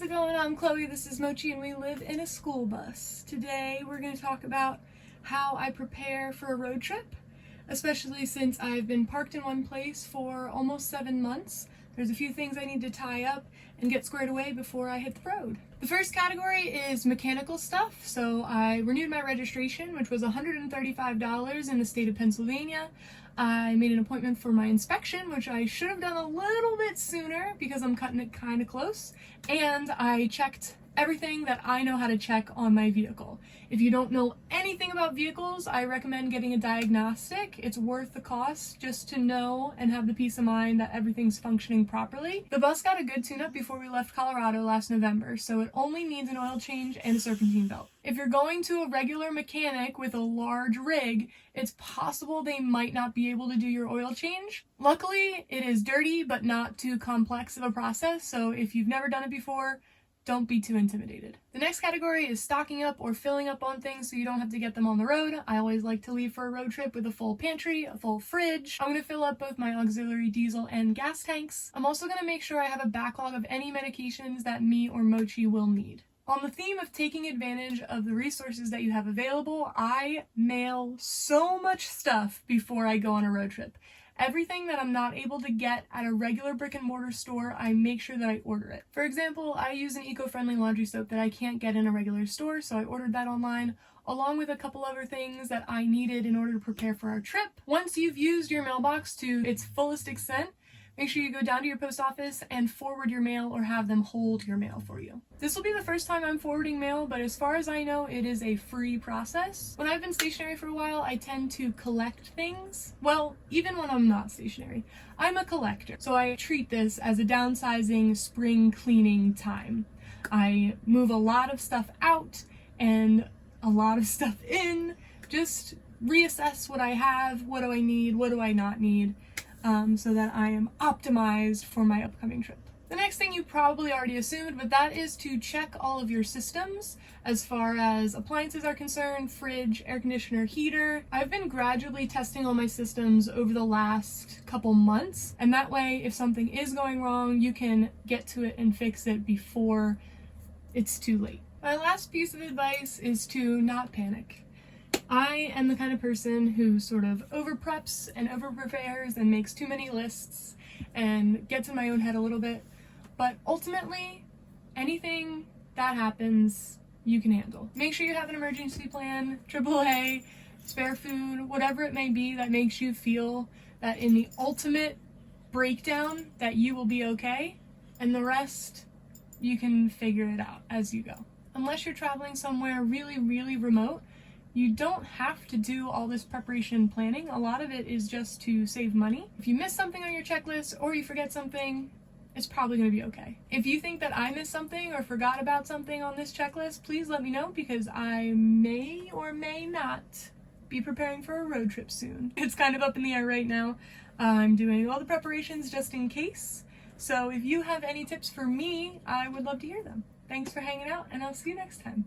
it going? I'm Chloe, this is Mochi, and we live in a school bus. Today we're going to talk about how I prepare for a road trip, especially since I've been parked in one place for almost 7 months. There's a few things I need to tie up and get squared away before I hit the road. The first category is mechanical stuff. So I renewed my registration, which was $135 in the state of Pennsylvania. I made an appointment for my inspection, which I should have done a little bit sooner because I'm cutting it kind of close. And I checked everything that I know how to check on my vehicle. If you don't know anything about vehicles, I recommend getting a diagnostic. It's worth the cost just to know and have the peace of mind that everything's functioning properly. The bus got a good tune-up before we left Colorado last November, so it only needs an oil change and a serpentine belt. If you're going to a regular mechanic with a large rig, it's possible they might not be able to do your oil change. Luckily, it is dirty but not too complex of a process, so if you've never done it before, don't be too intimidated. The next category is stocking up or filling up on things so you don't have to get them on the road. I always like to leave for a road trip with a full pantry, a full fridge. I'm going to fill up both my auxiliary diesel and gas tanks. I'm also going to make sure I have a backlog of any medications that me or Mochi will need. On the theme of taking advantage of the resources that you have available, I mail so much stuff before I go on a road trip. Everything that I'm not able to get at a regular brick and mortar store, I make sure that I order it. For example, I use an eco-friendly laundry soap that I can't get in a regular store, so I ordered that online, along with a couple other things that I needed in order to prepare for our trip. Once you've used your mailbox to its fullest extent, make sure you go down to your post office and forward your mail or have them hold your mail for you. This will be the first time I'm forwarding mail, but as far as I know, it is a free process. When I've been stationary for a while, I tend to collect things. Well, even when I'm not stationary. I'm a collector, so I treat this as a downsizing spring cleaning time. I move a lot of stuff out and a lot of stuff in, just reassess what I have, what do I need, what do I not need, so that I am optimized for my upcoming trip. The next thing you probably already assumed, but that is to check all of your systems as far as appliances are concerned, fridge, air conditioner, heater. I've been gradually testing all my systems over the last couple months, and that way if something is going wrong, you can get to it and fix it before it's too late. My last piece of advice is to not panic. I am the kind of person who sort of over-preps and over-prepares and makes too many lists and gets in my own head a little bit, but ultimately, anything that happens, you can handle. Make sure you have an emergency plan, AAA, spare food, whatever it may be that makes you feel that in the ultimate breakdown that you will be okay, and the rest, you can figure it out as you go. Unless you're traveling somewhere really, really remote, you don't have to do all this preparation and planning. A lot of it is just to save money. If you miss something on your checklist or you forget something, it's probably going to be okay. If you think that I missed something or forgot about something on this checklist, please let me know because I may or may not be preparing for a road trip soon. It's kind of up in the air right now. I'm doing all the preparations just in case. So if you have any tips for me, I would love to hear them. Thanks for hanging out, and I'll see you next time.